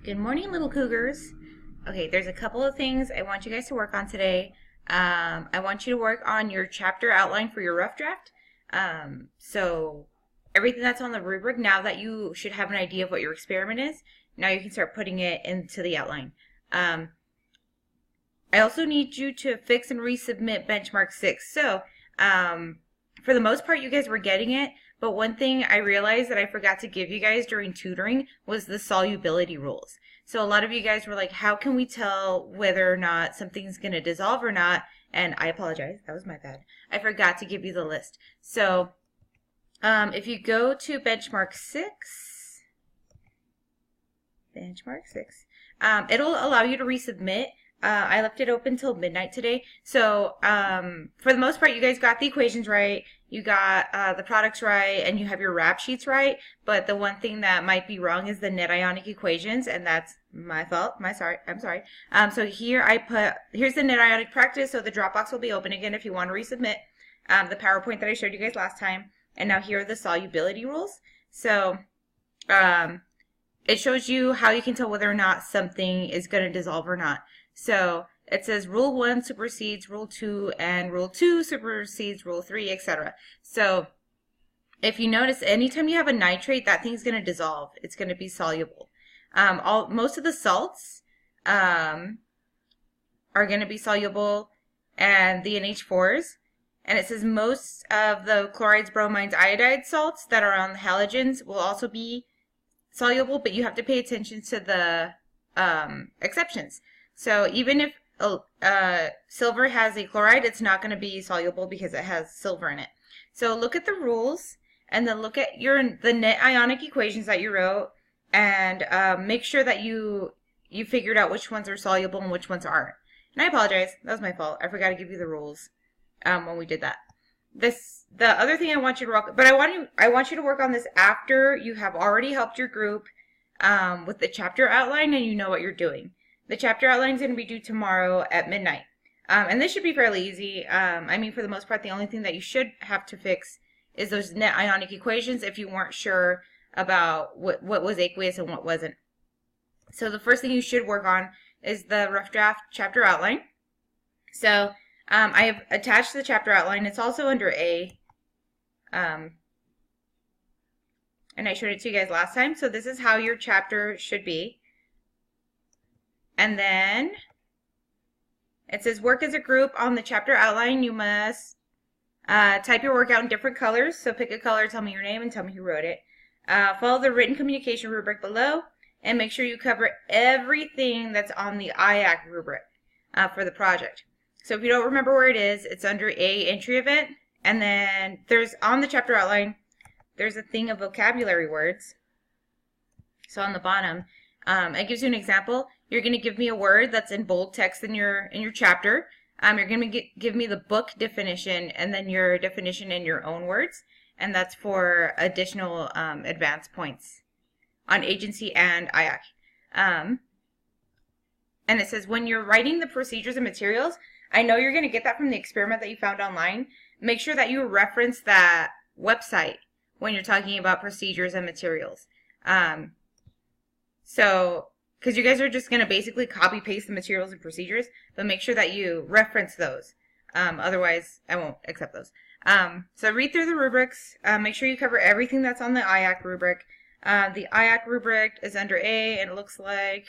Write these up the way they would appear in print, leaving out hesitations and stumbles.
Good morning, little cougars. Okay, there's a couple of things I want you guys to work on today. I want you to work on your chapter outline for your rough draft. So everything that's on the rubric, now that you should have an idea of what your experiment is, now you can start putting it into the outline. I also need you to fix and resubmit benchmark 6. So for the most part, you guys were getting it. But one thing I realized that I forgot to give you guys during tutoring was the solubility rules. So a lot of you guys were like, how can we tell whether or not something's going to dissolve or not? And I apologize. That was my bad. I forgot to give you the list. So if you go to benchmark 6, it'll allow you to resubmit. I left it open till midnight today. So for the most part, you guys got the equations right. You got the products right, and you have your rap sheets right. But the one thing that might be wrong is the net ionic equations, and that's my fault. I'm sorry. So here here's the net ionic practice. So the Dropbox will be open again if you want to resubmit the PowerPoint that I showed you guys last time. And now here are the solubility rules. So it shows you how you can tell whether or not something is going to dissolve or not. So it says Rule 1 supersedes Rule 2, and Rule 2 supersedes Rule 3, etc. So if you notice, anytime you have a nitrate, that thing's going to dissolve. It's going to be soluble. Most of the salts are going to be soluble, and the NH4s. And it says most of the chlorides, bromides, iodide salts that are on the halogens will also be soluble, but you have to pay attention to the exceptions. So even if silver has a chloride, it's not going to be soluble because it has silver in it. So look at the rules, and then look at the net ionic equations that you wrote, and make sure that you figured out which ones are soluble and which ones aren't. And I apologize, that was my fault. I forgot to give you the rules when we did that. The other thing I want you to work, but I want you to work on this after you have already helped your group with the chapter outline and you know what you're doing. The chapter outline is going to be due tomorrow at midnight. And this should be fairly easy. I mean, for the most part, the only thing that you should have to fix is those net ionic equations if you weren't sure about what was aqueous and what wasn't. So the first thing you should work on is the rough draft chapter outline. So I have attached the chapter outline. It's also under A. And I showed it to you guys last time. So this is how your chapter should be. And then it says work as a group on the chapter outline. You must type your work out in different colors. So pick a color, tell me your name, and tell me who wrote it. Follow the written communication rubric below, and make sure you cover everything that's on the IAC rubric for the project. So if you don't remember where it is, it's under A, entry event. And then there's, on the chapter outline, there's a thing of vocabulary words. So on the bottom, it gives you an example. You're going to give me a word that's in bold text in your chapter. You're going to give me the book definition and then your definition in your own words. And that's for additional advanced points on agency and IAC. And it says when you're writing the procedures and materials, I know you're going to get that from the experiment that you found online. Make sure that you reference that website when you're talking about procedures and materials. Because you guys are just going to basically copy paste the materials and procedures, but make sure that you reference those. Otherwise, I won't accept those. So read through the rubrics. Make sure you cover everything that's on the IAC rubric. The IAC rubric is under A, and it looks like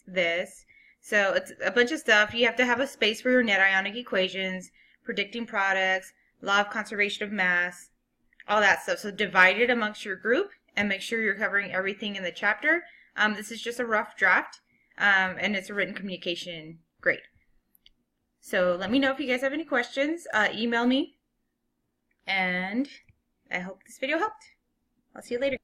this. So it's a bunch of stuff. You have to have a space for your net ionic equations, predicting products, law of conservation of mass, all that stuff. So divide it amongst your group and make sure you're covering everything in the chapter. This is just a rough draft, and it's a written communication grade. So let me know if you guys have any questions. Email me, and I hope this video helped. I'll see you later.